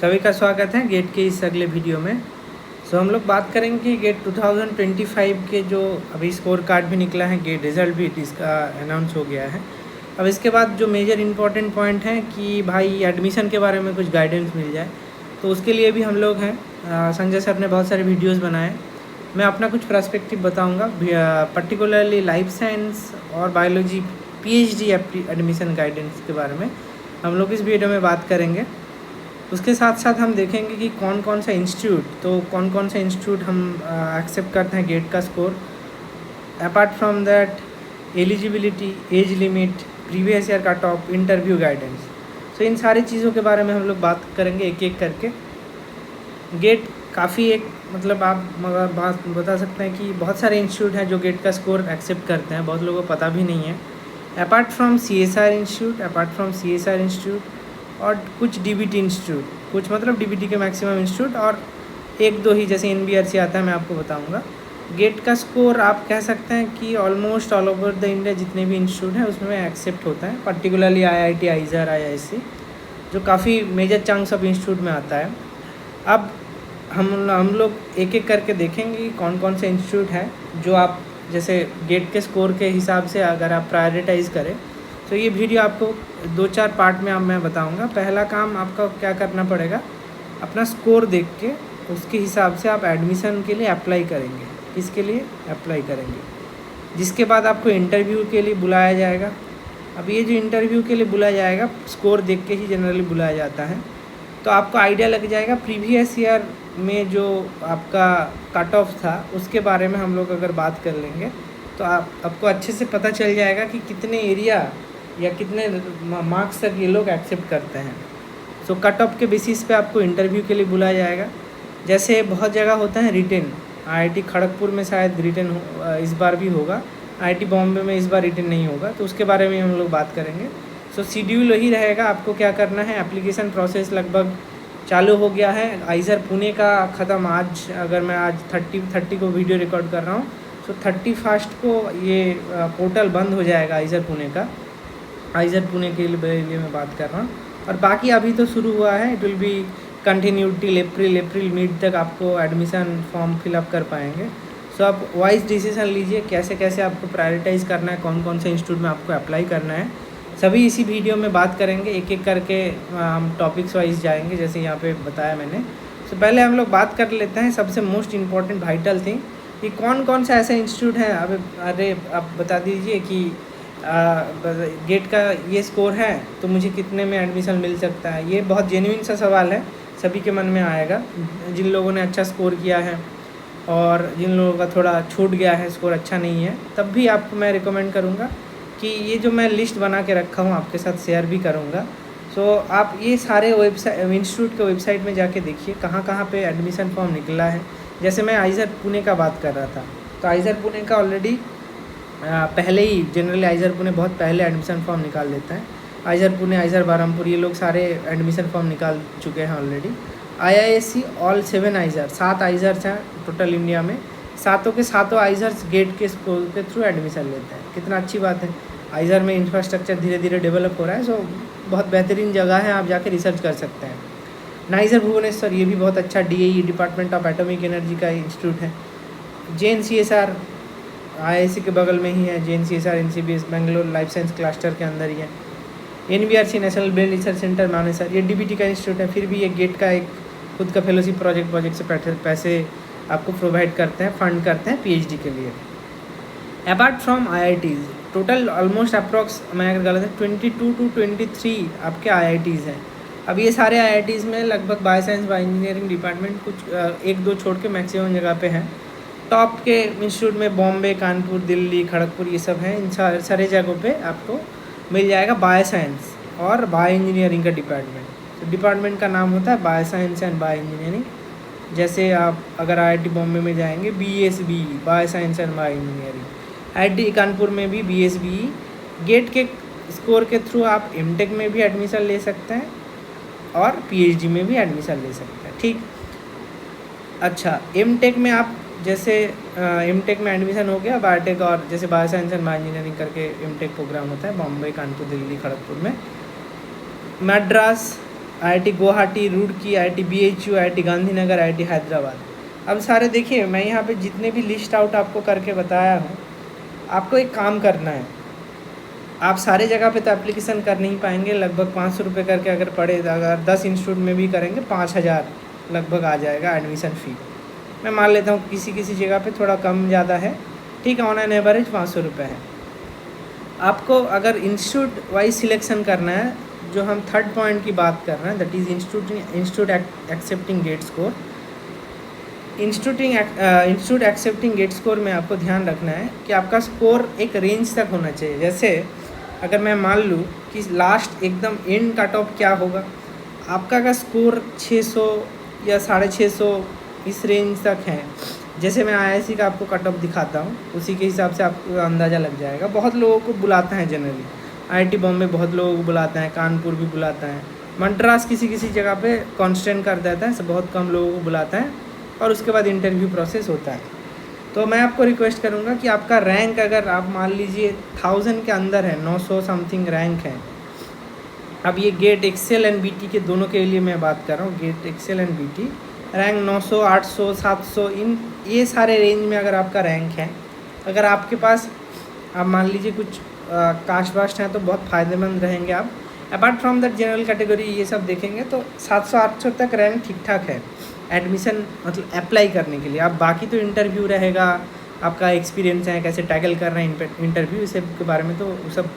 सभी का स्वागत है गेट के इस अगले वीडियो में। हम लोग बात करेंगे कि गेट 2025 के जो अभी स्कोर कार्ड भी निकला है, गेट रिज़ल्ट भी इसका अनाउंस हो गया है। अब इसके बाद जो मेजर इंपॉर्टेंट पॉइंट है कि भाई एडमिशन के बारे में कुछ गाइडेंस मिल जाए, तो उसके लिए भी हम लोग हैं। संजय सर ने बहुत सारे वीडियोस बनाए। मैं अपना कुछ पर्सपेक्टिव बताऊंगा, पर्टिकुलरली लाइफ साइंस और बायोलॉजी PhD एडमिशन गाइडेंस के बारे में हम लोग इस वीडियो में बात करेंगे। उसके साथ साथ हम देखेंगे कि कौन कौन सा इंस्टीट्यूट हम एक्सेप्ट करते हैं गेट का स्कोर। Apart from that eligibility, age limit, previous year cut off, interview guidance. So इन सारी चीज़ों के बारे में हम लोग बात करेंगे एक एक करके। गेट काफ़ी एक मतलब आप बात बता सकते हैं कि बहुत सारे इंस्टीट्यूट हैं जो गेट का स्कोर एक्सेप्ट करते हैं, बहुत लोगों को पता भी नहीं है। अपार्ट फ्रॉम CSR इंस्टीट्यूट और कुछ DBT इंस्टीट्यूट, कुछ मतलब DBT के मैक्सिमम इंस्टीट्यूट और एक दो ही जैसे NBRC आता है, मैं आपको बताऊंगा। गेट का स्कोर आप कह सकते हैं कि almost all over the India जितने भी इंस्टीट्यूट हैं उसमें एक्सेप्ट होता है, पर्टिकुलरली IIT, आइजर, IISc जो काफ़ी मेजर चंक्स ऑफ इंस्टीट्यूट में आता है। अब हम लोग एक एक करके देखेंगे कि कौन कौन से इंस्टीट्यूट हैं जो आप जैसे गेट के स्कोर के हिसाब से अगर आप प्रायोरिटाइज़ करें। तो ये वीडियो आपको 2-4 पार्ट में मैं बताऊंगा। पहला काम आपका क्या करना पड़ेगा, अपना स्कोर देख के उसके हिसाब से आप एडमिशन के लिए अप्लाई करेंगे। किसके लिए अप्लाई करेंगे? जिसके बाद आपको इंटरव्यू के लिए बुलाया जाएगा। अब ये जो इंटरव्यू के लिए बुलाया जाएगा, स्कोर देख के ही जनरली बुलाया जाता है, तो आपको आइडिया लग जाएगा प्रीवियस ईयर में जो आपका कट ऑफ था उसके बारे में हम लोग अगर बात कर लेंगे तो आपको अच्छे से पता चल जाएगा कि कितने एरिया या कितने मार्क्स तक ये लोग एक्सेप्ट करते हैं। सो कट ऑफ के बेसिस पे आपको इंटरव्यू के लिए बुलाया जाएगा। जैसे बहुत जगह होता है रिटेन, IIT खड़गपुर में शायद रिटेन इस बार भी होगा, IIT बॉम्बे में इस बार रिटेन नहीं होगा, तो उसके बारे में हम लोग बात करेंगे। सो शेड्यूल वही रहेगा। आपको क्या करना है, एप्लीकेशन प्रोसेस लगभग चालू हो गया है। आइजर पुणे का ख़त्म आज, अगर मैं आज 30 को वीडियो रिकॉर्ड कर रहा हूँ, सो 31 को ये पोर्टल बंद हो जाएगा आइजर पुणे का। आइजर पुणे के लिए मैं बात कर रहा हूँ, और बाकी अभी तो शुरू हुआ है। It will be continue till April mid तक आपको एडमिशन फॉर्म फिलअप कर पाएंगे। सो आप वाइज डिसीजन लीजिए कैसे कैसे आपको प्रायोरिटाइज़ करना है, कौन कौन से इंस्टीट्यूट में आपको अप्लाई करना है। सभी इसी वीडियो में बात करेंगे, एक एक करके हम टॉपिक्स वाइज जाएंगे जैसे यहाँ पे बताया मैंने। तो पहले हम लोग बात कर लेते हैं सबसे मोस्ट इम्पॉर्टेंट वाइटल थिंग कि कौन कौन सा ऐसा इंस्टीट्यूट है। अब अरे आप बता दीजिए कि गेट का ये स्कोर है तो मुझे कितने में एडमिशन मिल सकता है। ये बहुत जेन्युइन सा सवाल है, सभी के मन में आएगा। जिन लोगों ने अच्छा स्कोर किया है और जिन लोगों का थोड़ा छूट गया है, स्कोर अच्छा नहीं है, तब भी आपको मैं रिकमेंड करूँगा कि ये जो मैं लिस्ट बना के रखा हूँ आपके साथ शेयर भी करूँगा। सो आप ये सारे इंस्टीट्यूट के वेबसाइट में जाके देखिए कहाँ कहाँ पे एडमिशन फॉर्म निकला है। जैसे मैं आइजर पुणे का बात कर रहा था, तो आइजर पुणे का ऑलरेडी पहले ही जनरली आइजर पुणे बहुत पहले एडमिशन फॉर्म निकाल देता है। आइजर पुणे, आइजर बरहमपुर, ये लोग सारे एडमिशन फॉर्म निकाल चुके हैं ऑलरेडी। IISc ऑल 7 आइजर, 7 आइजर्स हैं टोटल इंडिया में, सातों के सातों आइजर्स गेट के स्कोर के थ्रू एडमिशन लेते हैं। कितना अच्छी बात है। आइजर में इंफ्रास्ट्रक्चर धीरे धीरे डेवलप हो रहा है, सो बहुत बेहतरीन जगह है, आप जाके रिसर्च कर सकते हैं। नाइजर भुवनेश्वर, ये भी बहुत अच्छा DAE, department of atomic energy का इंस्टीट्यूट है। JNCSR IISc के बगल में ही है। JNCSR NCBS Bangalore life science cluster के अंदर ही है। NBRC national brain research centre Manesar, ये DBT का इंस्टीट्यूट है। फिर भी ये गेट का एक खुद का फेलोशिप प्रोजेक्ट से पैसे आपको प्रोवाइड करते हैं, फंड करते हैं PhD के लिए। Apart from IITs total almost approx, मैं अगर गलत है 22 to 23 आपके IITs हैं। अब ये सारे IITs में लगभग bio science, bio engineering department कुछ एक दो छोड़ के मैक्सिमम जगह पे हैं। टॉप के इंस्टीट्यूट में बॉम्बे, कानपुर, दिल्ली, खड़गपुर, ये सब हैं। इन सारे जगहों पे आपको मिल जाएगा बायो साइंस और बायो इंजीनियरिंग का डिपार्टमेंट। तो डिपार्टमेंट का नाम होता है bio science and bio engineering. जैसे आप अगर IIT बॉम्बे में जाएंगे BSB, bio science and bio engineering. IIT Kanpur में भी BSBE। गेट के स्कोर के थ्रू आप MTech में भी एडमिशन ले सकते हैं और PhD में भी एडमिशन ले सकते हैं। ठीक, अच्छा, MTech में आप जैसे MTech में एडमिशन हो गया बायोटेक, और जैसे bio science and bio engineering करके MTech प्रोग्राम होता है बॉम्बे, कानपुर, दिल्ली, खड़गपुर में। Madras IIT Guwahati, Roorkee, IIT BHU, IIT Gandhinagar, IIT Hyderabad. अब सारे देखिए, मैं यहाँ पे जितने भी लिस्ट आउट आपको करके बताया हूँ, आपको एक काम करना है। आप सारे जगह पे तो एप्लीकेशन कर नहीं पाएंगे, लगभग 500 रुपये करके अगर पड़े, अगर 10 इंस्टीट्यूट में भी करेंगे 5000 लगभग आ जाएगा एडमिशन फ़ी। मैं मान लेता हूँ किसी किसी जगह पे थोड़ा कम ज़्यादा है, ठीक है, ऑन एन एवरेज 500 रुपये है। आपको अगर इंस्टीट्यूट वाइज सिलेक्शन करना है, जो हम थर्ड पॉइंट की बात कर रहे हैं, that is institute accepting GATE score. Institute accepting GATE score में आपको ध्यान रखना है कि आपका स्कोर एक रेंज तक होना चाहिए। जैसे अगर मैं मान लूँ कि लास्ट एकदम एंड कट ऑफ क्या होगा, आपका का स्कोर 600 या 650 इस रेंज तक है। जैसे मैं IISc का आपको कट ऑफ दिखाता हूँ, उसी के हिसाब से आपको अंदाज़ा लग जाएगा। बहुत लोगों को बुलाता है जनरली, IIT बॉम्बे बहुत लोगों को बुलाता है, कानपुर भी बुलाता है, मद्रास किसी किसी जगह पे कांस्टेंट कर देता है, बहुत कम लोगों को बुलाता है, और उसके बाद इंटरव्यू प्रोसेस होता है। तो मैं आपको रिक्वेस्ट करूँगा कि आपका रैंक अगर आप मान लीजिए 1000 के अंदर है, 900 समथिंग रैंक है। अब ये गेट एक्सेल एंड BT के दोनों के लिए मैं बात कर रहा हूँ, GATE XL and BT rank 900, 800, 700 इन ये सारे रेंज में अगर आपका रैंक है, अगर आपके पास आप मान लीजिए कुछ कास्ट वास्ट हैं तो बहुत फ़ायदेमंद रहेंगे आप। Apart from that general category ये सब देखेंगे तो 700-800 तक रैंक ठीक ठाक है एडमिशन, मतलब अप्लाई करने के लिए। आप बाकी तो इंटरव्यू रहेगा, आपका एक्सपीरियंस है, कैसे टैकल कर रहे हैं इंटरव्यू, इस सब के बारे में तो सब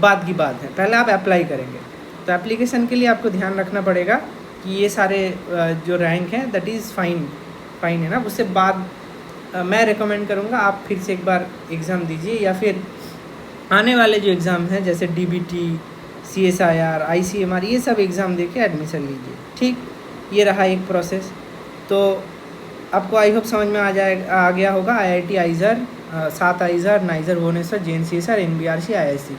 बात की बात है। पहले आप अप्लाई करेंगे तो एप्लीकेशन के लिए आपको ध्यान रखना पड़ेगा कि ये सारे जो रैंक हैं दैट इज़ फाइन है ना। उससे बाद मैं रिकमेंड करूँगा आप फिर से एक बार एग्ज़ाम दीजिए, या फिर आने वाले जो एग्ज़ाम हैं जैसे DBT, CSIR, ICMR, ये सब एग्ज़ाम देके एडमिशन लीजिए। ठीक, ये रहा एक प्रोसेस। तो आपको आई होप समझ में आ गया होगा। IIT IISER, 7 IISER, NISER Bhubaneswar, JNCSR, NBRC, IISc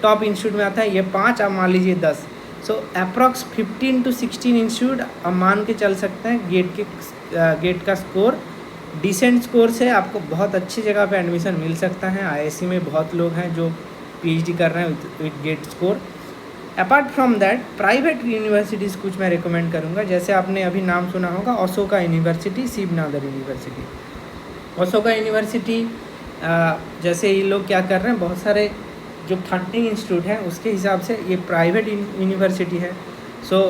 top institute में आता है। ये 5 आप मान लीजिए 10, सो अप्रॉक्स 15 to 16 इंस्टीट्यूट आप मान के चल सकते हैं। गेट का स्कोर डिसेंट स्कोर से आपको बहुत अच्छी जगह पे एडमिशन मिल सकता है। IISc में बहुत लोग हैं जो PhD कर रहे हैं with GATE score. Apart from that private universities कुछ मैं रिकमेंड करूँगा, जैसे आपने अभी नाम सुना होगा Ashoka university, Shiv Nadar university. Ashoka university जैसे ये लोग क्या कर रहे हैं, बहुत सारे जो फंडिंग इंस्टीट्यूट हैं उसके हिसाब से ये प्राइवेट यूनिवर्सिटी है। सो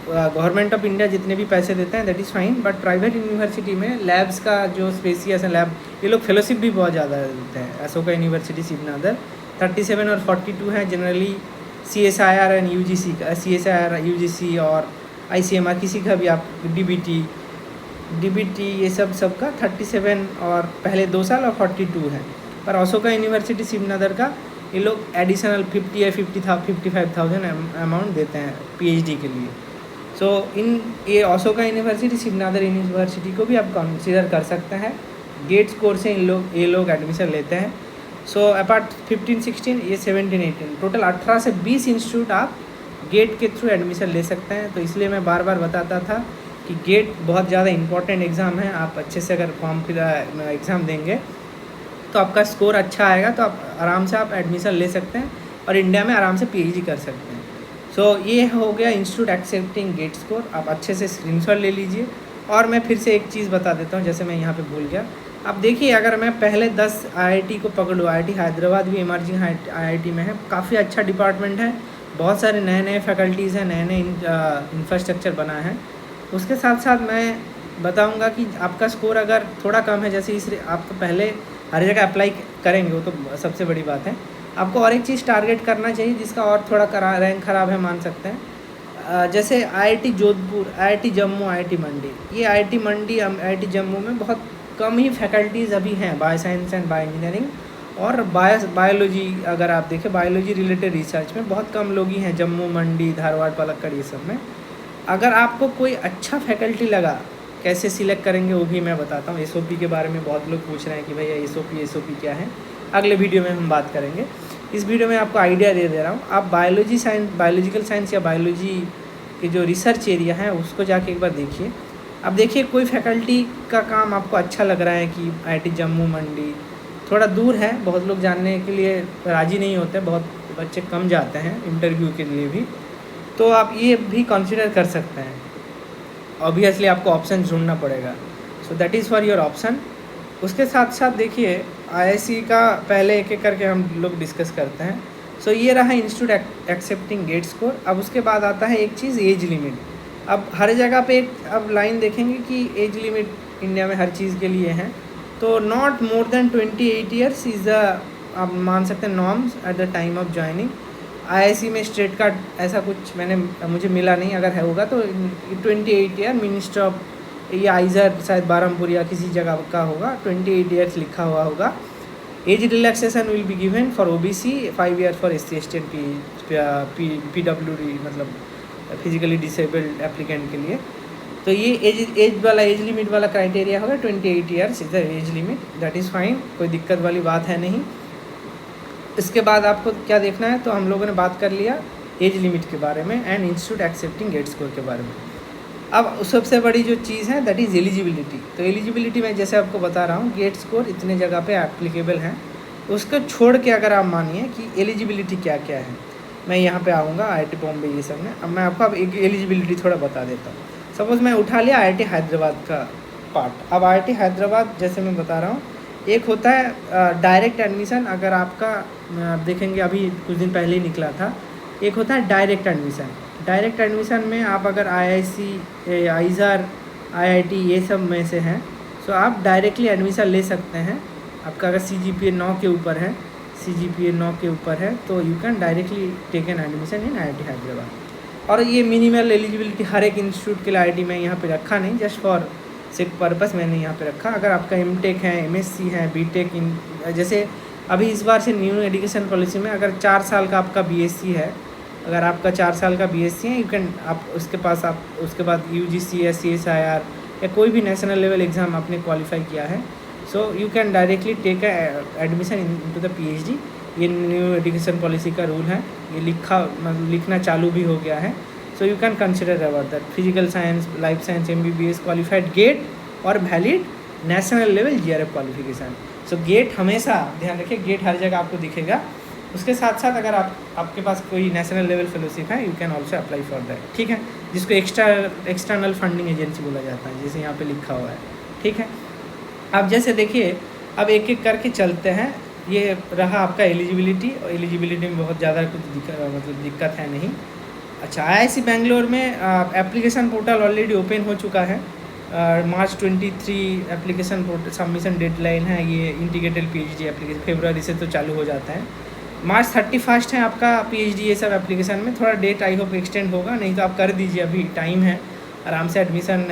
गवर्नमेंट ऑफ इंडिया जितने भी पैसे देते हैं that is fine, but private university में लैब्स का जो स्पेसियस है लैब, ये लोग फेलोशिप भी बहुत ज़्यादा देते हैं। अशोका यूनिवर्सिटी शिवनादर 37 और 42 है जनरली। CSIR एंड UGC का, CSIR UGC और ICMR किसी का भी आप DBT ये सब का 37 और पहले 2 साल और 42 है। पर अशोका यूनिवर्सिटी शिवनादर का ये लोग एडिशनल 50 या 55,000 अमाउंट देते हैं PhD के लिए। सो ये अशोका यूनिवर्सिटी, शिवनादर यूनिवर्सिटी को भी आप कंसिडर कर सकते हैं। गेट स्कोर से ये लोग एडमिशन लेते हैं। सो अपार्ट 15-16 ये 17-18 टोटल 18 से 20 इंस्टीट्यूट आप गेट के थ्रू एडमिशन ले सकते हैं। तो इसलिए मैं बार बार बताता था कि गेट बहुत ज़्यादा इंपॉर्टेंट एग्ज़ाम है। आप अच्छे से अगर फॉर्म फिल एग्ज़ाम देंगे तो आपका स्कोर अच्छा आएगा, तो आप आराम से आप एडमिशन ले सकते हैं और इंडिया में आराम से PhD कर सकते हैं। सो ये हो गया इंस्टीट्यूट एक्सेप्टिंग गेट स्कोर। आप अच्छे से स्क्रीनशॉट ले लीजिए। और मैं फिर से एक चीज़ बता देता हूँ, जैसे मैं यहाँ पे भूल गया। अब देखिए, अगर मैं पहले 10 IIT को पकड़ूँ, IIT हैदराबाद भी इमर्जिंग IIT में है, काफ़ी अच्छा डिपार्टमेंट है, बहुत सारे नए फैकल्टीज़ हैं, नए इंफ्रास्ट्रक्चर बना है। उसके साथ साथ मैं बताऊंगा कि आपका स्कोर अगर थोड़ा कम है, जैसे आप तो पहले हर जगह अप्लाई करेंगे, वो तो सबसे बड़ी बात है। आपको और एक चीज़ टारगेट करना चाहिए जिसका और थोड़ा रैंक ख़राब है मान सकते हैं। जैसे IIT Jodhpur, IIT Jammu, IIT मंडी, ये IIT मंडी, IIT जम्मू में बहुत कम ही फैकल्टीज़ अभी हैं bio science and bio engineering और बायोलॉजी। अगर आप देखें बायोलॉजी रिलेटेड रिसर्च में बहुत कम लोग ही हैं जम्मू, मंडी, धारवाड़, पलक्कड़ ये सब में। अगर आपको कोई अच्छा फैकल्टी लगा, कैसे सिलेक्ट करेंगे वो भी मैं बताता हूँ। SOP के बारे में बहुत लोग पूछ रहे हैं कि भैया SOP क्या है, अगले वीडियो में हम बात करेंगे। इस वीडियो में आपको आइडिया दे रहा हूँ। आप बायोलॉजिकल साइंस या बायोलॉजी के जो रिसर्च एरिया है उसको जाके एक बार देखिए। अब देखिए, कोई फैकल्टी का काम आपको अच्छा लग रहा है कि IIT जम्मू, मंडी थोड़ा दूर है, बहुत लोग जानने के लिए राज़ी नहीं होते, बहुत बच्चे कम जाते हैं इंटरव्यू के लिए भी। तो आप ये भी कंसिडर कर सकते हैं। ऑब्वियसली आपको ऑप्शन ढूंढना पड़ेगा, so that is for your option. उसके साथ साथ देखिए आईआईसी का पहले एक एक करके हम लोग डिस्कस करते हैं। सो ये रहा इंस्टीट्यूट एक्सेप्टिंग गेट स्कोर। अब उसके बाद आता है एक चीज़ एज लिमिट। अब हर जगह पे एक अब लाइन देखेंगे कि एज लिमिट इंडिया में हर चीज़ के लिए है, तो not more than 28 years is the, आप मान सकते हैं, norms at the time of joining. IIC में स्टेट का ऐसा कुछ मुझे मिला नहीं, अगर है होगा तो 28 ईयर मिनिस्टर ऑफ, ये आइजर शायद बारहमपुर या किसी जगह का होगा, 28 ईयर्स लिखा हुआ होगा। Age relaxation will be given for OBC, 5 year for SC ST and PWD, मतलब फिजिकली डिसेबल्ड एप्लीकेंट के लिए। तो ये एज लिमिट वाला क्राइटेरिया होगा, 28 years is the age limit, that is fine, कोई दिक्कत वाली बात है नहीं। इसके बाद आपको क्या देखना है, तो हम लोगों ने बात कर लिया एज लिमिट के बारे में and institute accepting GATE score के बारे में। अब सबसे बड़ी जो चीज़ है दैट इज़ एलिजिबिलिटी। तो एलिजिबिलिटी में जैसे आपको बता रहा हूँ, गेट स्कोर इतने जगह पे एप्लीकेबल हैं, उसको छोड़ के अगर आप मानिए कि एलिजिबिलिटी क्या क्या है, मैं यहाँ पे आऊँगा IIT बॉम्बे ये सब में। अब मैं आपको अब एक एलिजिबिलिटी थोड़ा बता देता हूँ। सपोज़ मैं उठा लिया IIT हैदराबाद का पार्ट। अब IIT हैदराबाद जैसे मैं बता रहा हूँ, एक होता है डायरेक्ट एडमिशन, अगर आपका देखेंगे अभी कुछ दिन पहले ही निकला था। एक होता है डायरेक्ट एडमिशन। डायरेक्ट एडमिशन में आप अगर IIC, आइजर, IIT ये सब में से हैं, सो आप डायरेक्टली एडमिशन ले सकते हैं। आपका अगर CGPA 9 के ऊपर है, CGPA 9 के ऊपर है, तो you can directly take an admission in IIT Hyderabad. और ये मिनिमल एलिजिबिलिटी हर एक इंस्टीट्यूट के लिए IIT में यहाँ पे रखा नहीं, जस्ट फॉर सिक पर्पस मैंने यहाँ पे रखा। अगर आपका MTech है, MSc है, BTech, जैसे अभी इस बार से न्यू एजुकेशन पॉलिसी में अगर 4 साल का आपका BSc है, अगर आपका 4 साल का BSc है, यू कैन, आप उसके पास आप उसके बाद UGC या CSIR या कोई भी नेशनल लेवल एग्ज़ाम आपने क्वालिफाई किया है, so you can directly take admission into the PhD। ये न्यू एजुकेशन पॉलिसी का रूल है, ये लिखना चालू भी हो गया है। So you can consider about that physical science, life science, MBBS qualified GATE और valid national level GRF qualification. So GATE हमेशा ध्यान रखिए, गेट हर जगह आपको दिखेगा। उसके साथ साथ अगर आपके पास कोई नेशनल लेवल फेलोशिप है, you can also apply for that, ठीक है, जिसको एक्सटर्नल फंडिंग एजेंसी बोला जाता है, जैसे यहाँ पे लिखा हुआ है, ठीक है। अब जैसे देखिए, अब एक एक करके चलते हैं। ये रहा आपका एलिजिबिलिटी, और एलिजिबिलिटी में बहुत ज़्यादा कुछ दिक्कत है नहीं। अच्छा, IIC बेंगलोर में एप्लीकेशन पोर्टल ऑलरेडी ओपन हो चुका है। मार्च 23 एप्लीकेशन पोर्टल सबमिशन डेडलाइन है। ये इंटीग्रेटेड PhD एप्लीकेशन फरवरी से तो चालू हो जाता है। मार्च 31 है आपका PhD ये सब एप्लीकेशन में। थोड़ा डेट आई होप एक्सटेंड होगा, नहीं तो आप कर दीजिए, अभी टाइम है, आराम से एडमिशन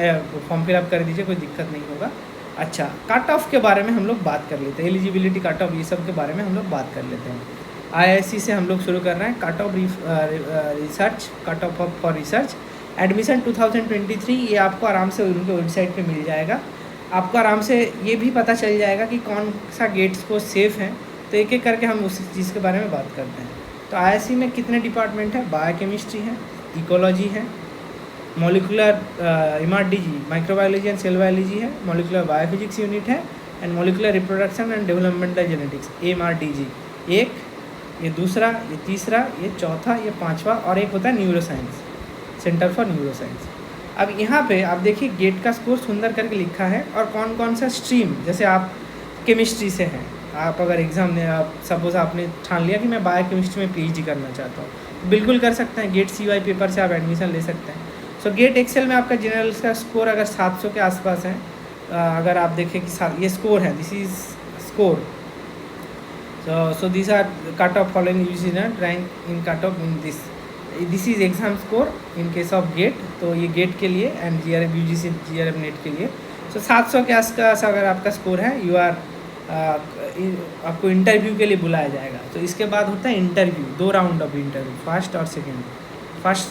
फॉर्म फिलअप कर दीजिए, कोई दिक्कत नहीं होगा। अच्छा, कट ऑफ के बारे में हम लोग बात कर लेते हैं, एलिजिबिलिटी, कट ऑफ, ये सब के बारे में हम लोग बात कर लेते हैं। IIC से हम लोग शुरू कर रहे हैं। Cut off research, cut off for research admission 2023, ये आपको आराम से उनके वेबसाइट पे मिल जाएगा। आपको आराम से ये भी पता चल जाएगा कि कौन सा गेट्स को सेफ़ है। तो एक एक करके हम उस चीज़ के बारे में बात करते हैं। तो IIC में कितने डिपार्टमेंट है? बायोकेमिस्ट्री है, इकोलॉजी है, molecular MRDG microbiology and cell biology है, मॉलिकुलर बायोफिजिक्स यूनिट है, and molecular reproduction and developmental genetics MRDG। एक, ये दूसरा, ये तीसरा, ये चौथा, ये पांचवा, और एक होता है न्यूरोसाइंस, सेंटर फॉर न्यूरोसाइंस। अब यहाँ पे आप देखिए गेट का स्कोर सुंदर करके लिखा है, और कौन कौन सा स्ट्रीम, जैसे आप केमिस्ट्री से हैं, आप अगर एग्ज़ाम में आप सपोज आपने ठान लिया कि मैं बायोकेमिस्ट्री में PhD करना चाहता हूँ, तो बिल्कुल कर सकते हैं। गेट CY पेपर से आप एडमिशन ले सकते हैं। सो गेट एक्सेल में आपका जनरल का स्कोर अगर 700 के आसपास है, अगर आप देखें कि ये स्कोर है, this is score. So these are cutoff following UGC rank in cutoff in this is exam score in case of GATE। तो ये GATE के लिए and GRF UGC GRF net के लिए। सो 700 के आसपास अगर आपका स्कोर है, यू आर आपको इंटरव्यू के लिए बुलाया जाएगा। तो इसके बाद होता है interview, 2 round of interview, first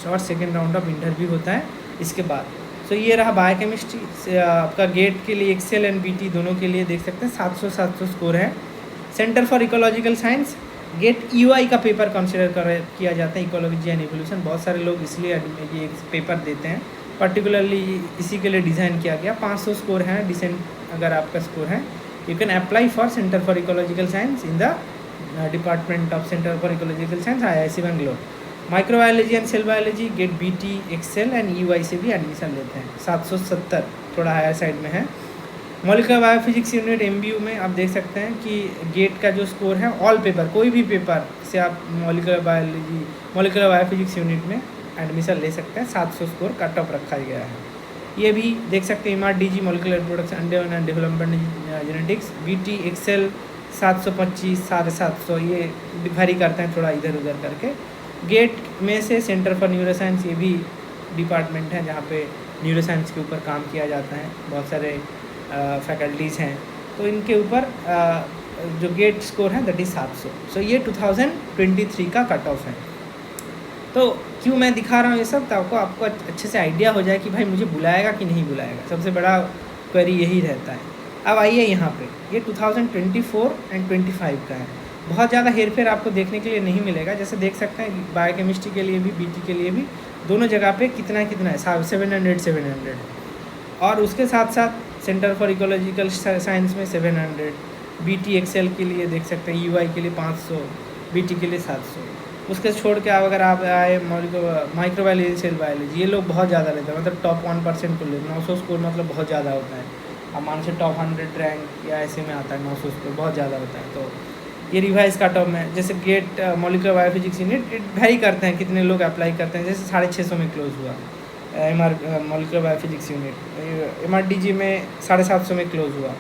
और सेकेंड राउंड ऑफ इंटरव्यू होता है इसके बाद। सो ये रहा बायोकेमिस्ट्री से आपका गेट के लिए, एक्सेल एंड BT दोनों के लिए देख सकते हैं 700 स्कोर है। Centre for Ecological Science GATE EY का पेपर कंसिडर किया जाता है, इकोलॉजी एंड इवोल्यूशन। बहुत सारे लोग इसलिए ये पेपर देते हैं, पर्टिकुलरली इसी के लिए डिज़ाइन किया गया। 500 स्कोर है, डिसेंट अगर आपका स्कोर है, you can apply for Centre for Ecological Science in the department of Centre for Ecological Science IIC Bangalore. Microbiology and cell biology GATE BT XL and EY से भी एडमिशन लेते हैं, 770 थोड़ा हायर साइड में है। मॉलिकुलर बायोफिजिक्स यूनिट MBU में आप देख सकते हैं कि गेट का जो स्कोर है ऑल पेपर, कोई भी पेपर से आप मॉलिकुलर बायोफिजिक्स यूनिट में एडमिशन ले सकते हैं, 700 स्कोर कट ऑफ रखा गया है। ये भी देख सकते हैं MRDG molecular production and development genetics BT XL 725 750, ये वेरी करते हैं थोड़ा इधर उधर करके। गेट में से सेंटर फॉर न्यूरोसाइंस, ये भी डिपार्टमेंट है जहाँ पे न्यूरोसाइंस के ऊपर काम किया जाता है, बहुत सारे फैकल्टीज़ हैं, तो इनके ऊपर जो गेट स्कोर है दैट इज़ 700। सो ये 2023 का कट ऑफ है। तो क्यों मैं दिखा रहा हूँ ये सब, तो आपको अच्छे से आइडिया हो जाए कि भाई मुझे बुलाएगा कि नहीं बुलाएगा, सबसे बड़ा क्वेरी यही रहता है। अब आइए यहाँ पे, ये 2024 एंड 25 का है, बहुत ज़्यादा हेरफेर आपको देखने के लिए नहीं मिलेगा। जैसे देख सकते हैं बायोकेमिस्ट्री के लिए भी BT के लिए भी दोनों जगह पे कितना है 700 और उसके साथ साथ सेंटर फॉर इकोलॉजिकल साइंस में 700, BT एक्सेल के लिए देख सकते हैं, EY के लिए 500, BT के लिए 700। उसके छोड़ के अगर आप आए माइक्रोबायोलॉजी सेल बायोलॉजी, ये लोग बहुत ज़्यादा लेते हैं, मतलब टॉप 1% को ले 900 स्कोर, मतलब बहुत ज़्यादा होता है। अब मान से टॉप 100 रैंक या ऐसे में आता है 900 स्कोर, बहुत ज़्यादा होता है। तो ये रिवाइज कट ऑफ में जैसे GATE molecular biophysics unit vary करते हैं, कितने लोग अप्लाई करते हैं, जैसे 650 में क्लोज हुआ मॉलिकुलर बायोफिजिक्स यूनिट, MRDG में 750 में क्लोज हुआ,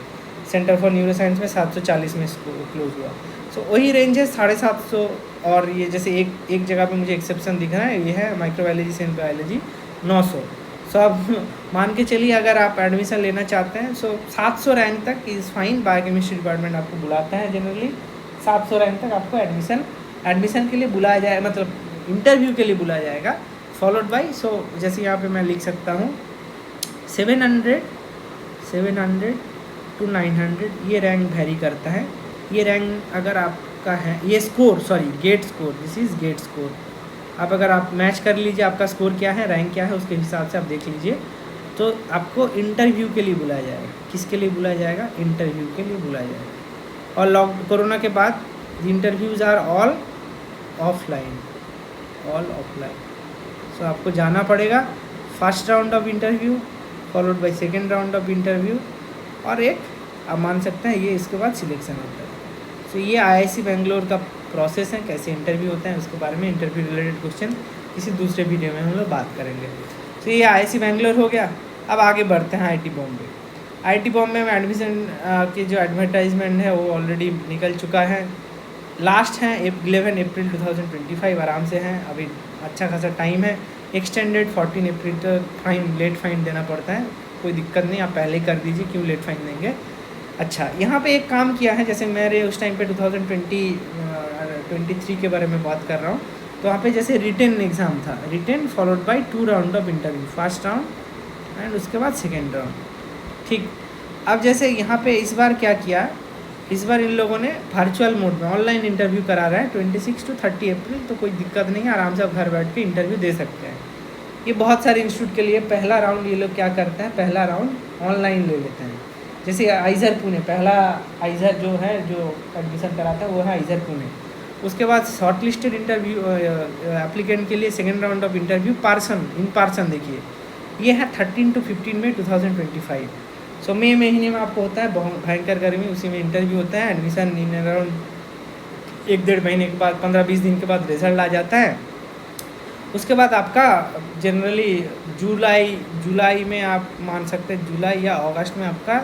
सेंटर फॉर न्यूरोसाइंस में 740 में क्लोज हुआ। सो वही रेंज है 750। और ये जैसे एक जगह पे मुझे एक्सेप्शन दिख रहा है, ये है माइक्रोबायोलॉजी सेल बायोलॉजी 900। सो अब मान के चलिए अगर आप एडमिशन लेना चाहते हैं, सो 700 रैंक तक इज़ फाइन, बायोकेमिस्ट्री डिपार्टमेंट आपको बुलाता है जनरली, 700 रैंक तक आपको एडमिशन के लिए बुलाया जाए, मतलब इंटरव्यू के लिए बुलाया जाएगा, फॉलोड बाई। सो जैसे यहाँ पे मैं लिख सकता हूँ 700 to 900, ये रैंक वेरी करता है। ये रैंक अगर आपका है, ये score GATE score, this is GATE score. आप अगर आप मैच कर लीजिए आपका स्कोर क्या है, रैंक क्या है, उसके हिसाब से आप देख लीजिए, तो आपको इंटरव्यू के लिए बुलाया जाएगा। किसके लिए बुलाया जाएगा? इंटरव्यू के लिए बुलाया जाएगा। और कोरोना के बाद इंटरव्यूज़ आर ऑल ऑफलाइन। सो आपको जाना पड़ेगा, first round of interview followed by second round of interview, और एक आप मान सकते हैं ये इसके बाद सिलेक्शन होता है। सो ये IIC बेंगलोर का प्रोसेस है, कैसे इंटरव्यू होता है उसके बारे में, इंटरव्यू रिलेटेड क्वेश्चन किसी दूसरे वीडियो में हम लोग बात करेंगे। तो ये IIC बेंगलोर हो गया। अब आगे बढ़ते हैं IT बॉम्बे। IT बॉम्बे में एडमिशन की जो एडवर्टाइजमेंट है वो ऑलरेडी निकल चुका है, लास्ट है 11 अप्रैल 2025, आराम से हैं, अभी अच्छा खासा टाइम है। एक्सटेंडेड 14 अप्रैल तक लेट फाइन देना पड़ता है, कोई दिक्कत नहीं, आप पहले कर दीजिए, क्यों लेट फाइन देंगे। अच्छा, यहाँ पे एक काम किया है, जैसे मेरे उस टाइम पे 2023 के बारे में बात कर रहा हूँ, तो वहाँ पे जैसे रिटेन एग्ज़ाम था, written followed by 2 round of interview, first round and उसके बाद सेकेंड राउंड। ठीक, अब जैसे यहाँ पे इस बार क्या किया, इस बार इन लोगों ने वर्चुअल मोड में ऑनलाइन इंटरव्यू करा रहा है 26 to 30 अप्रैल, तो कोई दिक्कत नहीं है, आराम से आप घर बैठ के इंटरव्यू दे सकते हैं। ये बहुत सारे इंस्टीट्यूट के लिए पहला राउंड ये लोग क्या करते हैं, पहला राउंड ऑनलाइन ले लेते हैं। जैसे आइजर पुणे, पहला आइजर जो है जो एडमिशन कराता है वो है आइजर पुणे। उसके बाद शॉर्ट लिस्टेड इंटरव्यू एप्लीकेंट के लिए second round of interview in person देखिए, ये है 13 to 15 मई 2025। सो मई महीने में आपको होता है बहुत भयंकर गर्मी, उसी में इंटरव्यू होता है। एडमिशन इन अराउंड 1-1.5 महीने के बाद, 15-20 दिन के बाद रिजल्ट आ जाता है। उसके बाद आपका जनरली जुलाई में आप मान सकते हैं, जुलाई या अगस्त में आपका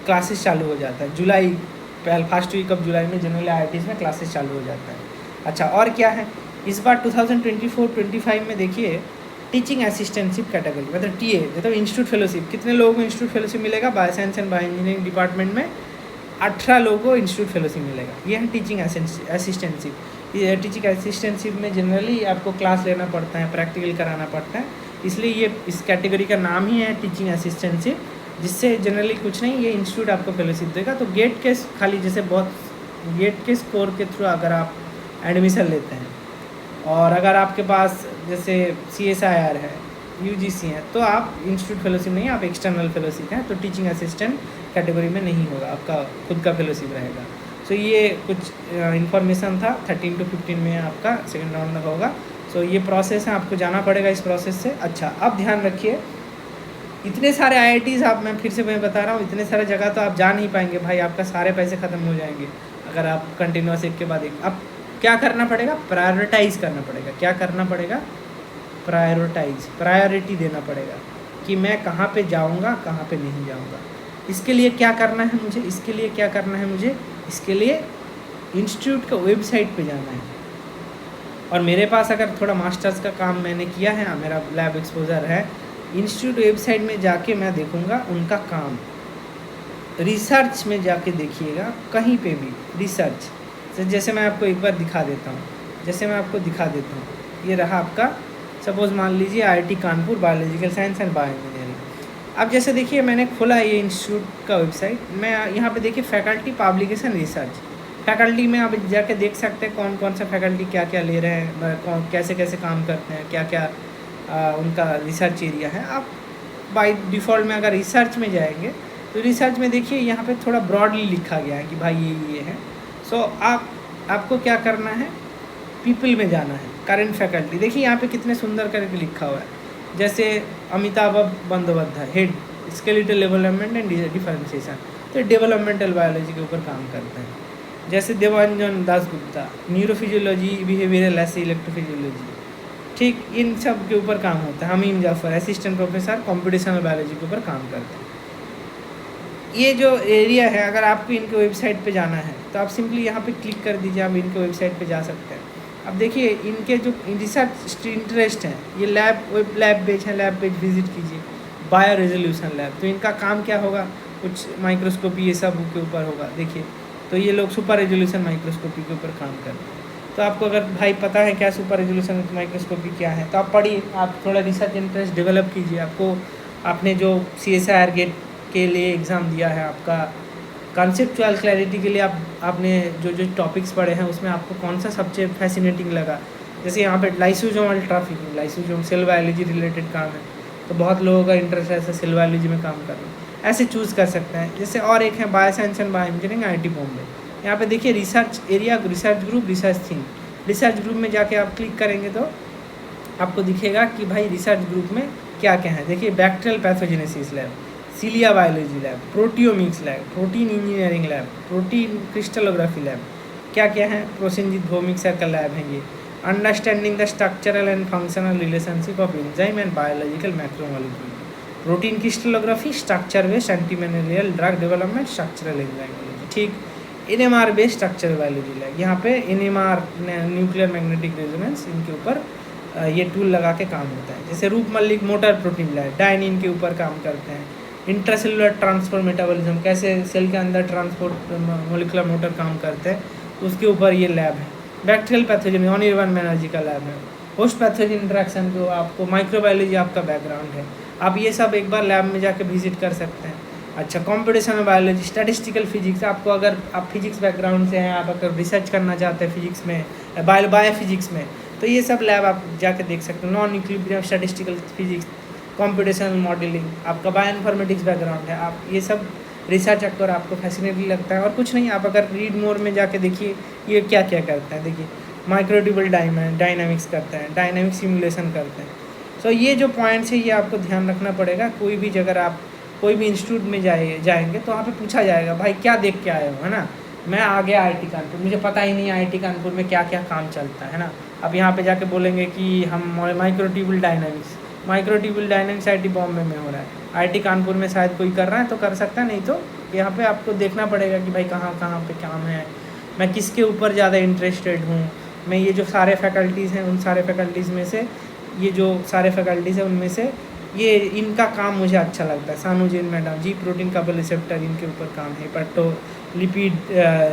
क्लासेस चालू हो जाता है। जुलाई फर्स्ट वीक ऑफ जुलाई में जनरली IITs में क्लासेस चालू हो जाता है। अच्छा, और क्या है इस बार 2024-25 में देखिए, टीचिंग असिस्टेंटशिप कैटेगरी मतलब TA, मतलब इंस्टीट्यूट फेलोशिप। कितने लोगों को इंस्टीट्यूट फेलोशिप मिलेगा? Bio science and bio engineering department में 18 लोगों को इंस्टीट्यूट फेलोशिप मिलेगा। ये है टीचिंग असिस्टेंटशिप। ये टीचिंग असिस्टेंटशिप में जनरली आपको क्लास लेना पड़ता है, प्रैक्टिकल कराना पड़ता है, इसलिए ये इस कैटेगरी का नाम ही है टीचिंग असिस्टेंटशिप, जिससे जनरली कुछ नहीं, ये इंस्टीट्यूट आपको फेलोशिप देगा। तो गेट के खाली जैसे बहुत गेट के स्कोर के थ्रू अगर आप एडमिशन लेते हैं, और अगर आपके पास जैसे CSIR है, UGC है, तो आप इंस्टीट्यूट फेलोशिप नहीं, आप एक्सटर्नल फेलोशिप हैं, तो टीचिंग असिस्टेंट कैटेगरी में नहीं होगा, आपका खुद का फेलोशिप रहेगा। सो ये कुछ इन्फॉर्मेशन था। 13 to 15 में आपका सेकेंड राउंड होगा। सो ये प्रोसेस है, आपको जाना पड़ेगा इस प्रोसेस से। अच्छा, अब ध्यान रखिए, इतने सारे IITs आप, मैं फिर से मैं बता रहा हूँ, इतने सारे जगह तो आप जा नहीं पाएंगे भाई, आपका सारे पैसे ख़त्म हो जाएंगे अगर आप कंटिन्यूस एक के बाद एक। अब क्या करना पड़ेगा? प्रायोरिटाइज़ करना पड़ेगा। क्या करना पड़ेगा? प्रायोरिटी देना पड़ेगा कि मैं कहाँ पे जाऊँगा, कहाँ पे नहीं जाऊँगा। इसके लिए क्या करना है मुझे? इसके लिए इंस्टीट्यूट का वेबसाइट पे जाना है। और मेरे पास अगर थोड़ा मास्टर्स का काम मैंने किया है, मेरा लैब एक्सपोजर है, इंस्टीट्यूट वेबसाइट में जाके मैं देखूँगा उनका काम। रिसर्च में जाके देखिएगा, कहीं पे भी रिसर्च। तो जैसे मैं आपको एक बार दिखा देता हूँ, ये रहा आपका, सपोज़ मान लीजिए IIT Kanpur biological science and bio engineering. अब जैसे देखिए मैंने खोला ये इंस्टीट्यूट का वेबसाइट, मैं यहाँ पे देखिए फैकल्टी पब्लिकेशन रिसर्च, फैकल्टी में आप जाके देख सकते हैं कौन कौन सा फैकल्टी क्या क्या ले रहे हैं, कैसे कैसे काम करते हैं, क्या क्या उनका रिसर्च एरिया है। आप बाय डिफ़ॉल्ट में अगर रिसर्च में जाएंगे तो रिसर्च में देखिए यहाँ पे थोड़ा ब्रॉडली लिखा गया है कि भाई ये है। सो आपको क्या करना है? पीपल में जाना है, करंट फैकल्टी। देखिए यहाँ पे कितने सुंदर करके लिखा हुआ है, जैसे Amitabh Bandopadhyay, head skeletal development and differentiation, तो डेवलपमेंटल बायोलॉजी के ऊपर काम करते हैं। जैसे देवांजन दासगुप्ता, न्यूरोफिजियोलॉजी, बिहेवियरल ऐसे इलेक्ट्रोफिजियोलॉजी, ठीक इन सब के ऊपर काम होता है। Hamim Jafar, assistant professor computational biology के ऊपर काम करते हैं। ये जो एरिया है, अगर आपको इनके वेबसाइट पे जाना है तो आप सिंपली यहाँ पे क्लिक कर दीजिए, आप इनके वेबसाइट पे जा सकते हैं। अब देखिए इनके जो रिसर्च इंटरेस्ट हैं, ये लैब पेज है, लैब पेज विजिट कीजिए। बायो रेजोल्यूशन लैब, तो इनका काम क्या होगा? कुछ माइक्रोस्कोपी ये सब के ऊपर होगा। देखिए तो ये लोग सुपर रेजोल्यूशन माइक्रोस्कोपी के ऊपर काम करते हैं। तो आपको अगर भाई पता है क्या सुपर रेजोल्यूशन माइक्रोस्कोपी क्या है, तो आप पढ़िए, आप थोड़ा रिसर्च इंटरेस्ट डेवलप कीजिए। आपने जो CSIR गेट के लिए एग्ज़ाम दिया है, आपका कॉन्सेप्चुअल क्लैरिटी के लिए आपने जो टॉपिक्स पढ़े हैं उसमें आपको कौन सा सब्जेक्ट फैसिनेटिंग लगा। जैसे यहाँ पे lysosomal trafficking, lysosome cell biology related काम है, तो बहुत लोगों का इंटरेस्ट है ऐसे सेल बायोलॉजी में काम करना, ऐसे चूज़ कर सकते हैं। जैसे और एक है bio science and bio engineering, IIT Bombay. यहाँ पे देखिए research area, research group, research theme. Research group में जाके आप क्लिक करेंगे तो आपको दिखेगा कि भाई रिसर्च ग्रुप में क्या क्या है। देखिए bacterial pathogenesis lab, cilia biology lab, proteomics lab, protein engineering lab, protein crystallography lab, क्या क्या है, प्रोसेंजित भौमिक सर्कल लैब है ये, understanding the structural and functional relationship of enzyme and biological macromolecule, protein crystallography, structure based antimalarial drug development, structural enzymology, ठीक। NMR based structural biology lab, यहाँ पे NMR nuclear magnetic resonance, इनके ऊपर ये tool लगा के काम होता है। जैसे रूप मल्लिक मोटर प्रोटीन लैब, डायनिन के ऊपर काम करते हैं। इंट्रासेलुलर ट्रांसपोर्ट मेटाबॉलिज्म, कैसे सेल के अंदर ट्रांसपोर्ट मोलिकुलर मोटर काम करते हैं, उसके ऊपर ये लैब है। बैक्टीरियल पैथोजन, अनिर्बान बैनर्जी का लैब है। होस्ट पैथोजन इंटरेक्शन, जो आपको माइक्रोबायोलॉजी आपका बैकग्राउंड है, आप ये सब एक बार लैब में जाके विजिट कर सकते हैं। अच्छा, कंप्यूटेशनल बायोलॉजी, स्टैटिस्टिकल फिजिक्स, आपको अगर आप फिजिक्स बैकग्राउंड से हैं, आप अगर रिसर्च करना चाहते हैं फिजिक्स में, बायो फिजिक्स में, तो ये सब लैब आप जाके देख सकते हैं। Non equilibrium statistical physics, computational modelling, आपका बायो इन्फॉर्मेटिक्स बैकग्राउंड है, आप ये सब रिसर्च अगर आपको फैसिनेटिंग लगता है। और कुछ नहीं, आप अगर रीड मोर में जाके देखिए ये क्या क्या करते हैं। देखिए माइक्रोट्यूबल डायनामिक्स करते हैं, डायनामिक सिमुलेशन करते हैं। सो ये जो पॉइंट्स है ये आपको ध्यान रखना पड़ेगा। कोई भी जगह आप कोई भी इंस्टीट्यूट में जाएंगे तो वहाँ पे पूछा जाएगा भाई क्या देख के आए हो, है ना। मैं आ गया IIT कानपुर, मुझे पता ही नहीं IIT कानपुर में क्या क्या काम चलता है ना। अब यहाँ पे जाके बोलेंगे कि हम माइक्रोट्यूबल डायनामिक्स IIT बॉम्बे में हो रहा है, IIT कानपुर में शायद कोई कर रहा है तो कर सकता है, नहीं तो यहाँ पे आपको देखना पड़ेगा कि भाई कहाँ कहाँ पे काम है, मैं किसके ऊपर ज़्यादा इंटरेस्टेड हूँ। मैं ये जो सारे फैकल्टीज़ हैं उन सारे फैकल्टीज़ में से ये जो सारे फैकल्टीज़ हैं उनमें से ये इनका काम मुझे अच्छा लगता है। Sanu Jain madam ji, protein couple receptor, इनके ऊपर काम है। Lipid